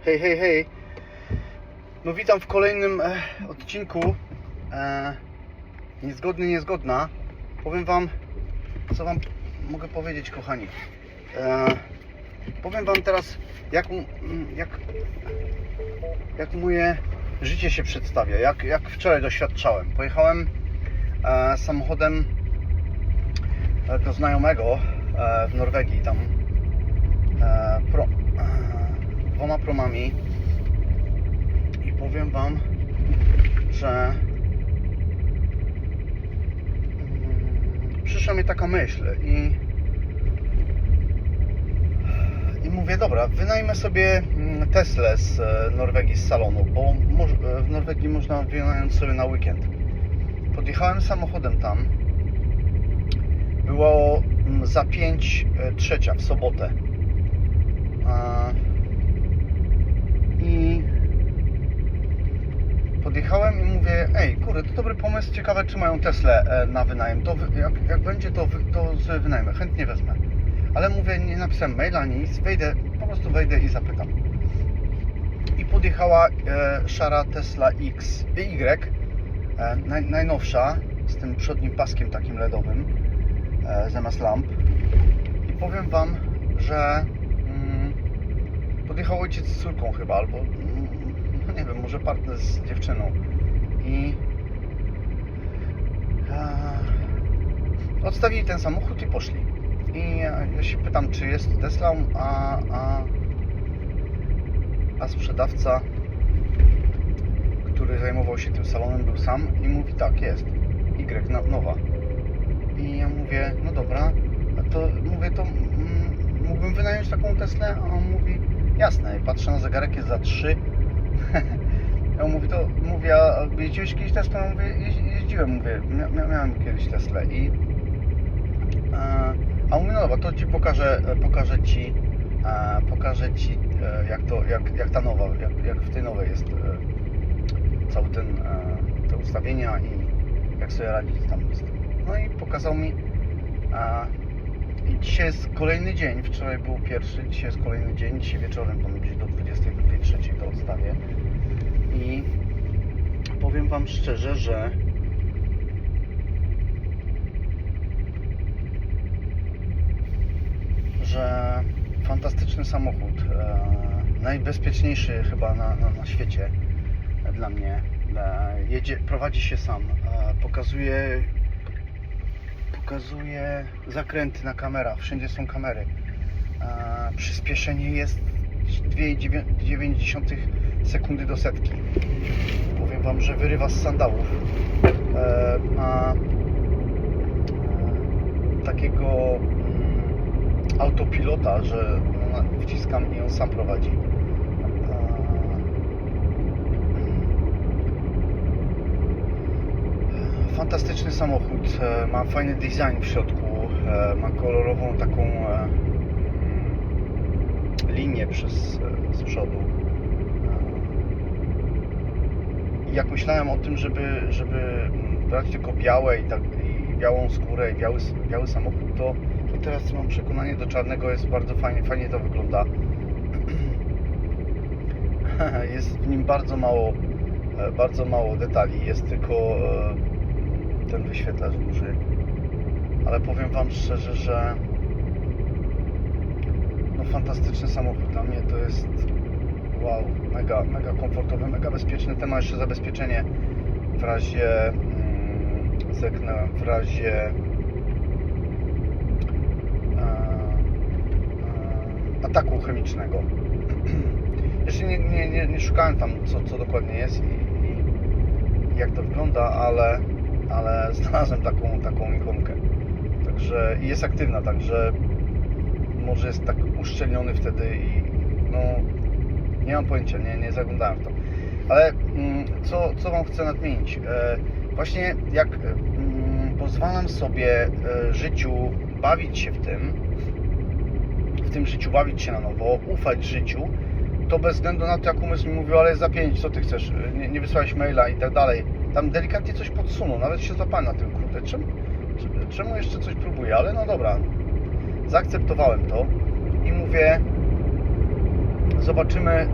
Hej, hej, hej. No witam w kolejnym odcinku Niezgodny, niezgodna. Powiem wam, co wam mogę powiedzieć, kochani. Powiem wam teraz, jak moje życie się przedstawia, jak wczoraj doświadczałem. Pojechałem samochodem do znajomego w Norwegii, tam dwoma promami, i powiem wam, że przyszła mi taka myśl i mówię, dobra, wynajmę sobie Teslę z Norwegii, z salonu, bo w Norwegii można wynająć sobie na weekend. Podjechałem samochodem tam, było za 5:03 w sobotę. I podjechałem i mówię, ej, kurde, to dobry pomysł, ciekawe, czy mają Teslę na wynajem, to jak będzie, to sobie wynajmę, chętnie wezmę. Ale mówię, nie napisałem maila, nic, po prostu wejdę i zapytam. I podjechała szara Tesla Y, najnowsza, z tym przodnim paskiem takim LEDowym, zamiast lamp. I powiem wam, że podjechał ojciec z córką chyba, albo no nie wiem, może partner z dziewczyną. I odstawili ten samochód i poszli. I ja się pytam, czy jest Teslą, a sprzedawca, który zajmował się tym salonem, był sam i mówi, tak, jest Y, nowa. I ja mówię, no dobra, to mówię, to mógłbym wynająć taką Teslę? A on mówi, jasne. I patrzę na zegarek, jest za 3. Ja mówię, a jeździłeś kiedyś Teslą? Ja mówię, jeździłem, mówię, miałem kiedyś Teslę. A mówię, no dobra, to ci pokażę ci jak ta nowa, jak w tej nowej jest cały te ustawienia i jak sobie radzić tam z tym. No i pokazał mi. I dzisiaj jest kolejny dzień, wczoraj był pierwszy, dzisiaj jest kolejny dzień, dzisiaj wieczorem, tam gdzieś do 22:03 to odstawię. I powiem wam szczerze, że fantastyczny samochód, najbezpieczniejszy chyba na świecie dla mnie. Prowadzi się sam, pokazuje zakręty na kamerach, wszędzie są kamery. Przyspieszenie jest 2,9 sekundy do setki. Powiem wam, że wyrywa z sandałów. Ma takiego autopilota, że wciskam i on sam prowadzi. Fantastyczny samochód, ma fajny design w środku, ma kolorową taką linię z przodu. I jak myślałem o tym, żeby brać tylko białe i białą skórę i biały samochód, to teraz mam przekonanie, do czarnego jest bardzo fajnie to wygląda. Jest w nim bardzo mało detali, jest tylko ten wyświetlacz duży, ale powiem wam szczerze, że no fantastyczny samochód. Dla mnie to jest wow, mega komfortowy, mega bezpieczny. Ten ma jeszcze zabezpieczenie w razie w razie ataku chemicznego. Jeszcze nie szukałem tam, co dokładnie jest i jak to wygląda, ale znalazłem taką ikonkę. Także jest aktywna, także może jest tak uszczelniony wtedy i no nie mam pojęcia, nie zaglądałem w to. Ale co wam chcę nadmienić? Właśnie jak pozwalam sobie życiu bawić się w tym życiu bawić się na nowo, ufać życiu, to bez względu na to, jak umysł mi mówił, ale za 5, co ty chcesz, nie wysłałeś maila i tak dalej. Tam delikatnie coś podsunął, nawet się złapałem na tym, kurde, czemu jeszcze coś próbuję, ale no dobra, zaakceptowałem to i mówię, zobaczymy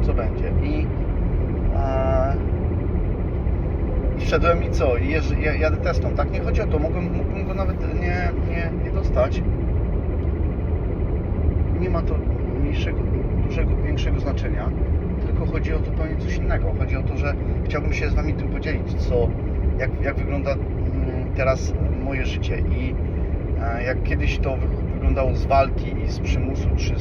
co będzie. I wszedłem i co? I jadę testą, tak? Nie chodzi o to, mógłbym go nawet nie dostać. Nie ma to większego znaczenia, tylko chodzi o zupełnie coś innego. Chodzi o to, że chciałbym się z Wami tym podzielić, jak wygląda teraz moje życie i jak kiedyś to wyglądało z walki i z przymusu, czy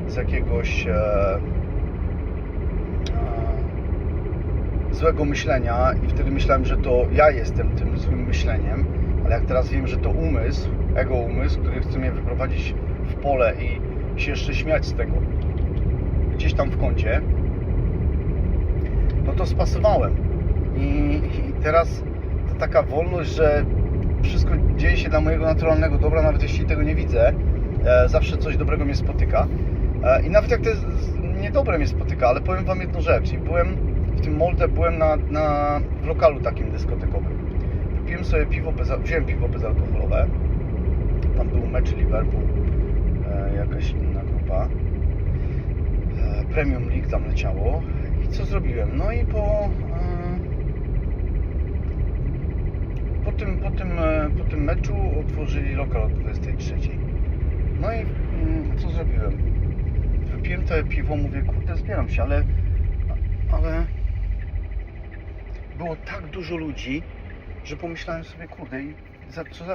z jakiegoś złego myślenia i wtedy myślałem, że to ja jestem tym złym myśleniem, ale jak teraz wiem, że to ego umysł, który chce mnie wyprowadzić w pole i się jeszcze śmiać z tego gdzieś tam w kącie, no to spasowałem i teraz to taka wolność, że wszystko dzieje się dla mojego naturalnego dobra, nawet jeśli tego nie widzę, zawsze coś dobrego mnie spotyka i nawet jak to jest niedobre mnie spotyka, ale powiem Wam jedną rzecz. W tym Molde byłem w lokalu takim dyskotekowym. Wypiłem sobie wziąłem piwo bezalkoholowe. Tam był mecz Liverpool, jakaś inna grupa. Premium League tam leciało. I co zrobiłem? No i po tym meczu otworzyli lokal o 23. No i co zrobiłem? Wypiłem to piwo, mówię, kurde, zbieram się, ale było tak dużo ludzi, że pomyślałem sobie, kurde, i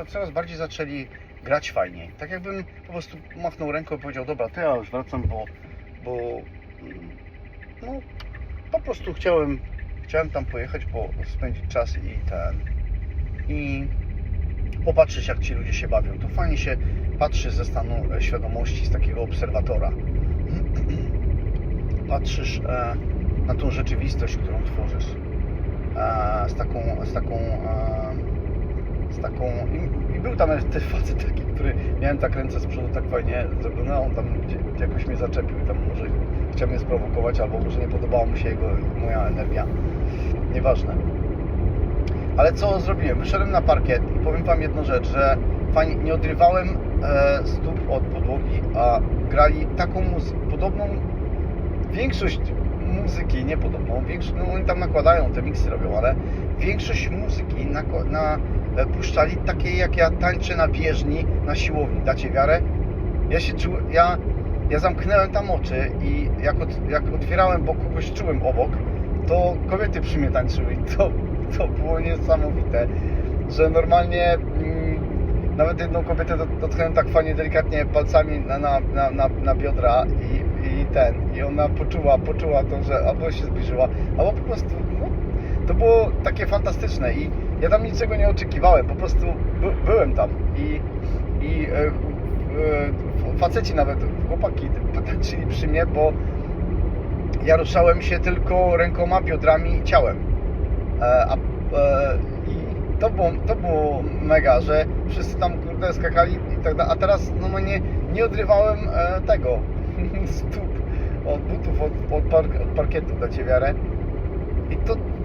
coraz bardziej zaczęli grać fajniej. Tak jakbym po prostu machnął ręką i powiedział, dobra, to ja już wracam, bo no, po prostu chciałem tam pojechać, spędzić czas i popatrzeć, jak ci ludzie się bawią. To fajnie się patrzy ze stanu świadomości, z takiego obserwatora. Patrzysz na tą rzeczywistość, którą tworzysz. I był tam ten facet taki, który miałem tak ręce z przodu tak fajnie zrobione, on tam jakoś mnie zaczepił, tam może chciał mnie sprowokować, albo może nie podobała mu się moja energia, nieważne. Ale co zrobiłem? Wyszedłem na parkiet i powiem Wam jedną rzecz, że fajnie, nie odrywałem stóp od podłogi, a grali taką podobną większość muzyki, niepodobną, no oni tam nakładają, te miksy robią, ale większość muzyki puszczali takiej, jak ja tańczę na bieżni, na siłowni, dacie wiarę? Ja zamknąłem tam oczy i jak otwierałem, bo kogoś czułem obok, to kobiety przy mnie tańczyły i to było niesamowite, że normalnie nawet jedną kobietę dotknąłem tak fajnie, delikatnie palcami na biodra i ona poczuła to, że albo się zbliżyła, albo po prostu, no, to było takie fantastyczne i ja tam niczego nie oczekiwałem, po prostu byłem tam i faceci nawet, chłopaki tańczyli przy mnie, bo ja ruszałem się tylko rękoma, biodrami i ciałem. I to było mega, że wszyscy tam kurde skakali i tak dalej, a teraz no nie odrywałem tego stóp od butów, od parkietu, dacie wiarę. I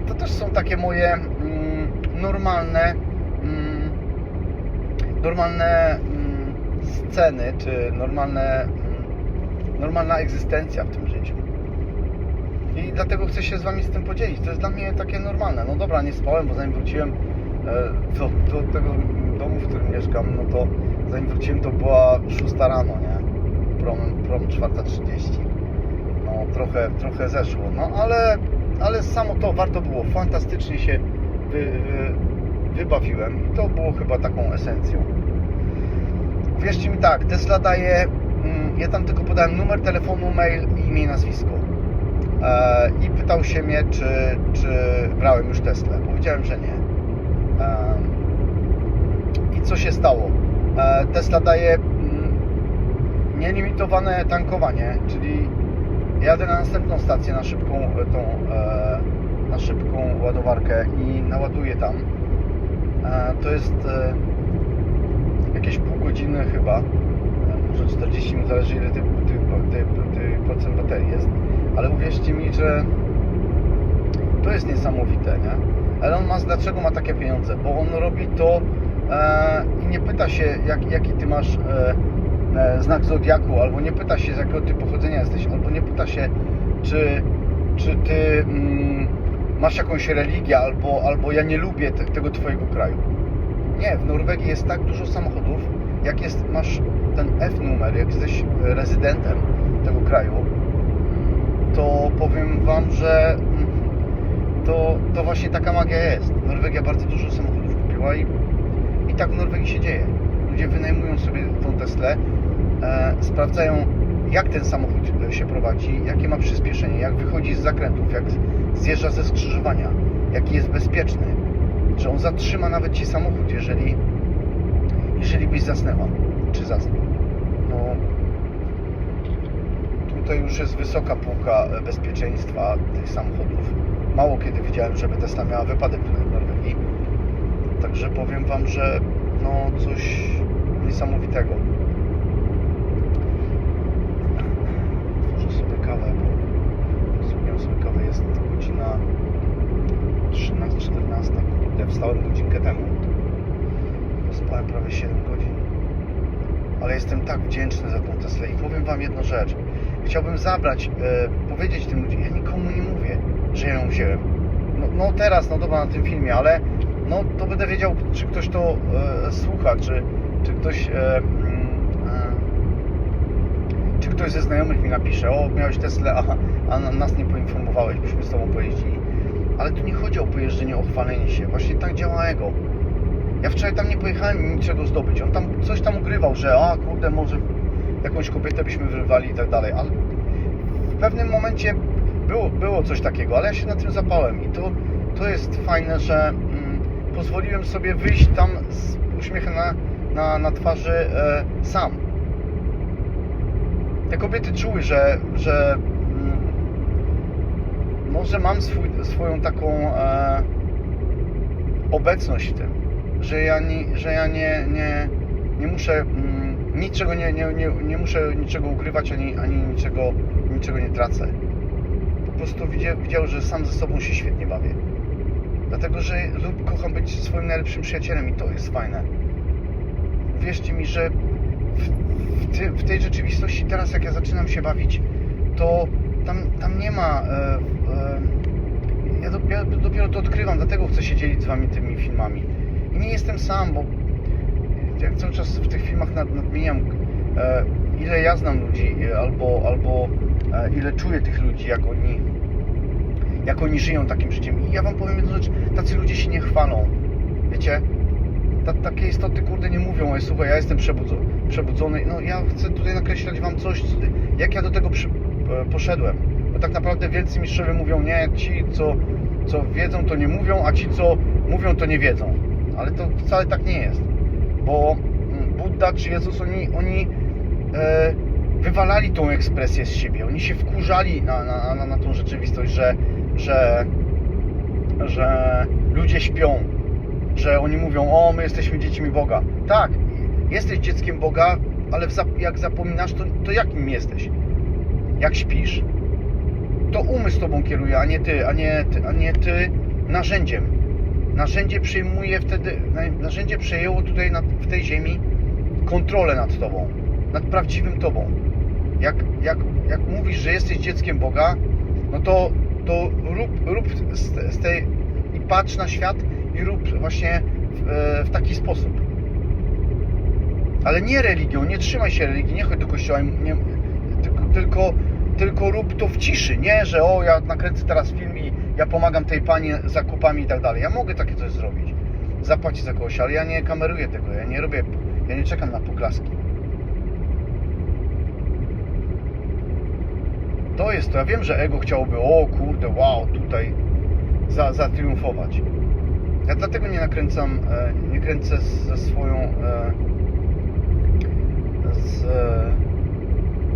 to też są takie moje normalne sceny, czy normalna egzystencja w tym życiu. I dlatego chcę się z Wami z tym podzielić. To jest dla mnie takie normalne. No dobra, nie spałem, bo zanim wróciłem do tego domu, w którym mieszkam, no to zanim wróciłem, to była 6 rano, nie? Prom 4:30. No trochę zeszło. No ale samo to warto było. Fantastycznie się wybawiłem. I to było chyba taką esencją. Uwierzcie mi tak, Tesla daje... Ja tam tylko podałem numer telefonu, mail i imię i nazwisko. I pytał się mnie, czy brałem już Teslę. Powiedziałem, że nie. I co się stało? Tesla daje nielimitowane tankowanie, czyli jadę na następną stację, na szybką ładowarkę i naładuję tam. To jest jakieś pół godziny chyba, może 40 minut, zależy ile tej procent baterii jest. Ale uwierzcie mi, że to jest niesamowite, nie? Elon Musk dlaczego ma takie pieniądze? Bo on robi to i nie pyta się, jaki ty masz znak zodiaku, albo nie pyta się, z jakiego ty pochodzenia jesteś, albo nie pyta się, czy ty masz jakąś religię, albo ja nie lubię tego twojego kraju. Nie, w Norwegii jest tak dużo samochodów, jak masz ten F-numer, jak jesteś rezydentem tego kraju, to powiem wam, że to właśnie taka magia jest. Norwegia bardzo dużo samochodów kupiła i tak w Norwegii się dzieje. Ludzie wynajmują sobie tą Teslę, sprawdzają, jak ten samochód się prowadzi, jakie ma przyspieszenie, jak wychodzi z zakrętów, jak zjeżdża ze skrzyżowania, jaki jest bezpieczny, że on zatrzyma nawet ci samochód, jeżeli byś zasnęła, czy zasnął. No, tutaj już jest wysoka półka bezpieczeństwa tych samochodów. Mało kiedy widziałem, żeby Tesla miała wypadek tutaj w Norwegii. Także powiem wam, że no coś niesamowitego. Otworzę sobie kawę, bo zrobiłem sobie kawę, jest godzina 13-14. Kurde, wstałem godzinkę temu. Spałem prawie 7 godzin. Ale jestem tak wdzięczny za tą Teslę i powiem wam jedną rzecz. Chciałbym powiedzieć tym ludziom, ja nikomu nie mówię, że ja ją wziąłem. No teraz, no dobra, na tym filmie, ale no to będę wiedział, czy ktoś to słucha, czy ktoś ze znajomych mi napisze: o, miałeś Teslę, a nas nie poinformowałeś, byśmy z tobą pojeździli. Ale tu nie chodzi o pojeżdżenie, o chwalenie się. Właśnie tak działa ego. Ja wczoraj tam nie pojechałem niczego zdobyć. On tam coś tam ugrywał, że kurde, może jakąś kobietę byśmy wyrwali i tak dalej. Ale w pewnym momencie było coś takiego, ale ja się na tym zapałem. I to jest fajne, że pozwoliłem sobie wyjść tam z uśmiechem na twarzy sam. Te kobiety czuły, że mam swoją taką obecność w tym, że ja nie muszę niczego nie muszę niczego ukrywać, ani niczego nie tracę. Po prostu widział, że sam ze sobą się świetnie bawię. Dlatego, że kocham być swoim najlepszym przyjacielem i to jest fajne. Wierzcie mi, że w tej rzeczywistości teraz, jak ja zaczynam się bawić, to tam nie ma... Ja dopiero to odkrywam, dlatego chcę się dzielić z wami tymi filmami. I nie jestem sam, bo jak cały czas w tych filmach nadmieniam, ile ja znam ludzi, albo ile czuję tych ludzi, jak oni żyją takim życiem. I ja wam powiem jedną rzecz, tacy ludzie się nie chwalą. Wiecie? Takie istoty, kurde, nie mówią: oj, słuchaj, ja jestem przebudzony. No ja chcę tutaj nakreślać wam coś, jak ja do tego poszedłem. Bo tak naprawdę wielcy mistrzowie mówią: nie, ci co wiedzą, to nie mówią, a ci co mówią, to nie wiedzą. Ale to wcale tak nie jest. Bo Buddha czy Jezus, oni wywalali tą ekspresję z siebie. Oni się wkurzali na tą rzeczywistość, że ludzie śpią, że oni mówią: o, my jesteśmy dziećmi Boga. Tak, jesteś dzieckiem Boga, ale jak zapominasz, to jakim jesteś? Jak śpisz, to umysł tobą kieruje, a nie ty narzędziem. Narzędzie przejęło tutaj w tej ziemi kontrolę nad tobą, nad prawdziwym tobą. Jak mówisz, że jesteś dzieckiem Boga, no to rób z tej i patrz na świat i rób właśnie w taki sposób. Ale nie religią, nie trzymaj się religii, nie chodź do kościoła, tylko rób to w ciszy, nie, że ja nakręcę teraz film i ja pomagam tej pani zakupami i tak dalej. Ja mogę takie coś zrobić, zapłacić za kogoś, ale ja nie kameruję tego, ja nie czekam na poklaski. To jest to, ja wiem, że ego chciałoby: o kurde, wow, tutaj zatriumfować. Ja dlatego nie kręcę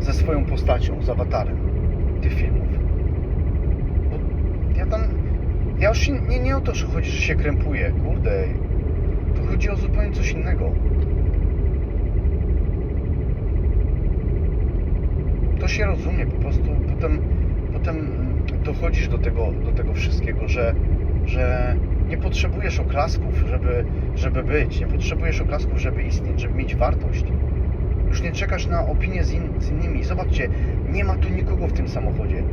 ze swoją postacią, z awatarem tych filmów. Bo ja już nie o to, że chodzi, że się krępuję, kurde. To chodzi o zupełnie coś innego. To się rozumie, po prostu potem dochodzisz do tego wszystkiego, że nie potrzebujesz oklasków, żeby być, nie potrzebujesz oklasków, żeby istnieć, żeby mieć wartość. Już nie czekasz na opinię z innymi. Zobaczcie, nie ma tu nikogo w tym samochodzie.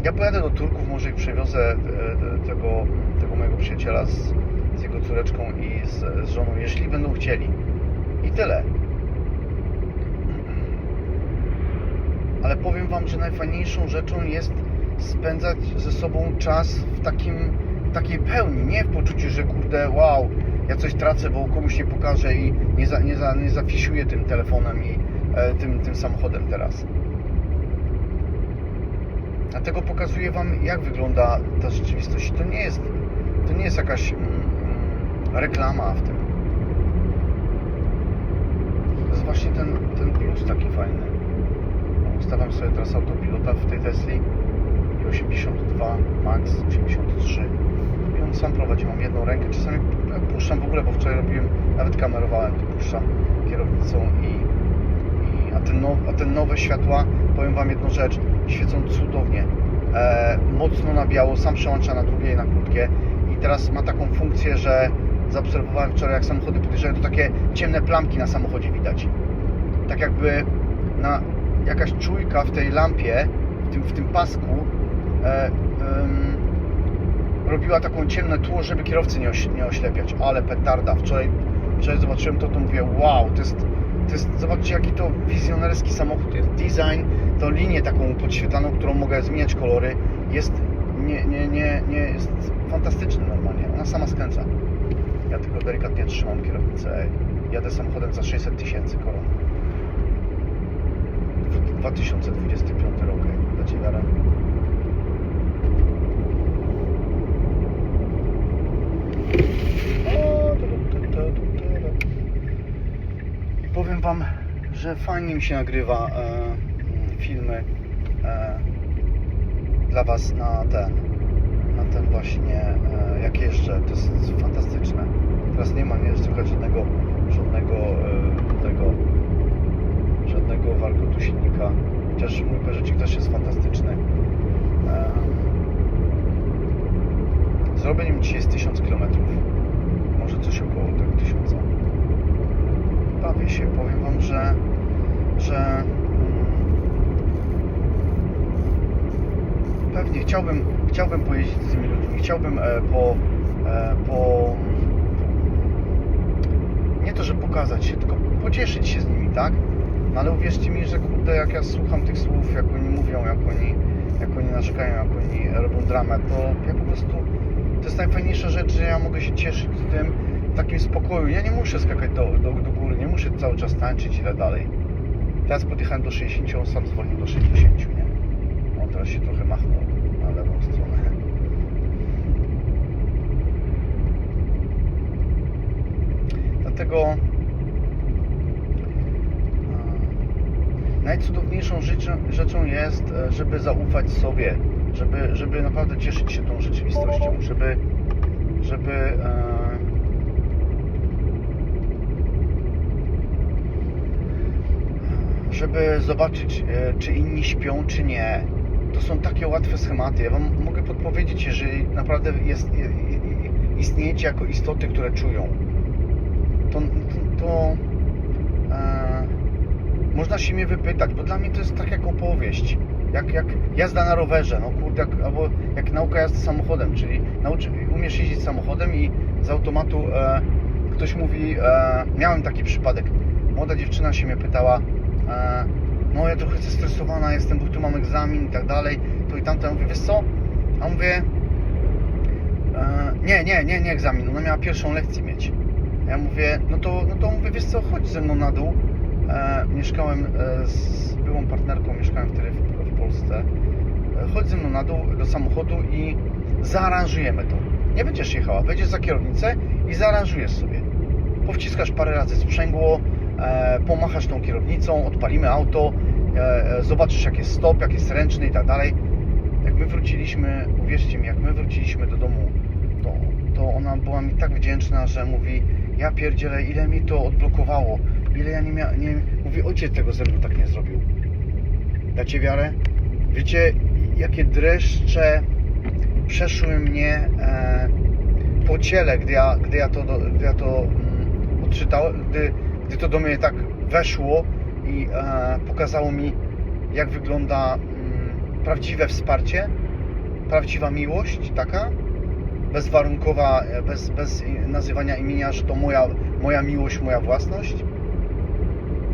Ja pojadę do Turków, może ich przewiozę tego mojego przyjaciela z jego córeczką i z żoną, jeśli będą chcieli. I tyle. Ale powiem wam, że najfajniejszą rzeczą jest spędzać ze sobą czas w takiej pełni, nie w poczuciu, że kurde, wow, ja coś tracę, bo komuś nie pokażę i nie zafisiuję tym telefonem i tym samochodem teraz. Dlatego pokazuję wam, jak wygląda ta rzeczywistość. To nie jest jakaś reklama w tym. To jest właśnie ten plus taki fajny. Ustawiam sobie teraz autopilota w tej Tesli i 82, max 83. I on sam prowadzi, mam jedną rękę, czasami puszczam w ogóle, bo wczoraj robiłem, nawet kamerowałem, to puszczam kierownicą a te nowe światła, powiem wam jedną rzecz, świecą cudownie, mocno na biało, sam przełącza na długie i na krótkie i teraz ma taką funkcję, że zaobserwowałem wczoraj, jak samochody podjeżdżają, to takie ciemne plamki na samochodzie widać, tak jakby jakaś czujka w tej lampie, w tym pasku robiła taką ciemne tło, żeby kierowcy nie oślepiać, ale petarda. Wczoraj zobaczyłem to mówię, wow, to jest, zobaczcie jaki to wizjonerski samochód, to jest design, to linię taką podświetlaną, którą mogę zmieniać kolory, jest jest fantastyczny normalnie, ona sama skręca. Ja tylko delikatnie trzymam kierownicę, jadę samochodem za 600 000 koron. 2025 rok, dacie wiarę? I powiem wam, że fajnie mi się nagrywa filmy dla was na ten właśnie jak jeżdżę, to jest fantastyczne. Teraz nie słychać żadnego warkotu silnika, chociaż mój Peugeotik też jest fantastyczny. Zrobię nim dzisiaj z 1000 km, może coś około tego 1000. Bawię się, powiem wam, że pewnie chciałbym pojeździć z tymi ludźmi, chciałbym nie to, że pokazać się, tylko pocieszyć się z nimi, tak? No ale uwierzcie mi, że kurde, jak ja słucham tych słów, jak oni mówią, jak oni narzekają, jak oni robią dramat, to ja po prostu, to jest najfajniejsza rzecz, że ja mogę się cieszyć tym w takim spokoju. Ja nie muszę skakać do góry, nie muszę cały czas tańczyć ile dalej. Teraz podjechałem do 60, on sam zwolnił do 60, nie? On teraz się trochę machnął na lewą stronę. Dlatego najcudowniejszą rzeczą jest, żeby zaufać sobie, żeby naprawdę cieszyć się tą rzeczywistością, żeby zobaczyć, czy inni śpią, czy nie. To są takie łatwe schematy. Ja wam mogę podpowiedzieć, jeżeli naprawdę istniejecie jako istoty, które czują. To można się mnie wypytać, bo dla mnie to jest tak jak opowieść, jak jazda na rowerze, no kurde, albo jak nauka jazdy samochodem, czyli umiesz jeździć samochodem i z automatu ktoś mówi, miałem taki przypadek, młoda dziewczyna się mnie pytała, no ja trochę zestresowana jestem, bo tu mam egzamin i tak dalej, to i tamto, ja mówię, wiesz co, a mówię, nie egzamin, ona miała pierwszą lekcję mieć. Ja mówię, no to mówię, wiesz co, chodź ze mną na dół. Mieszkałem z byłą partnerką, mieszkałem wtedy w Polsce. Chodź ze mną na dół do samochodu i zaaranżujemy to. Nie będziesz jechała, wejdziesz za kierownicę i zaaranżujesz sobie. Powciskasz parę razy sprzęgło, pomachasz tą kierownicą, odpalimy auto, zobaczysz jak jest stop, jak jest ręczny i tak dalej. Jak my wróciliśmy, uwierzcie mi, jak my wróciliśmy do domu, to ona była mi tak wdzięczna, że mówi, ja pierdzielę, ile mi to odblokowało, ile ja nie miałem, mówi, ojciec tego ze mną tak nie zrobił. Dacie wiarę? Wiecie, jakie dreszcze przeszły mnie po ciele, gdy ja to odczytałem, gdy to do mnie tak weszło i pokazało mi, jak wygląda prawdziwe wsparcie, prawdziwa miłość taka, bezwarunkowa, bez nazywania imienia, że to moja miłość, moja własność.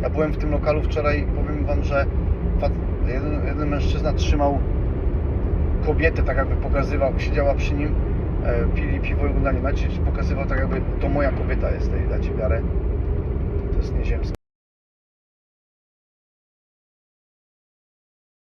Ja byłem w tym lokalu wczoraj, powiem wam, że jeden mężczyzna trzymał kobietę, tak jakby pokazywał, siedziała przy nim, pili piwo i oglądali mecz, pokazywał tak jakby to moja kobieta jest, dajcie wiarę. To jest nieziemskie.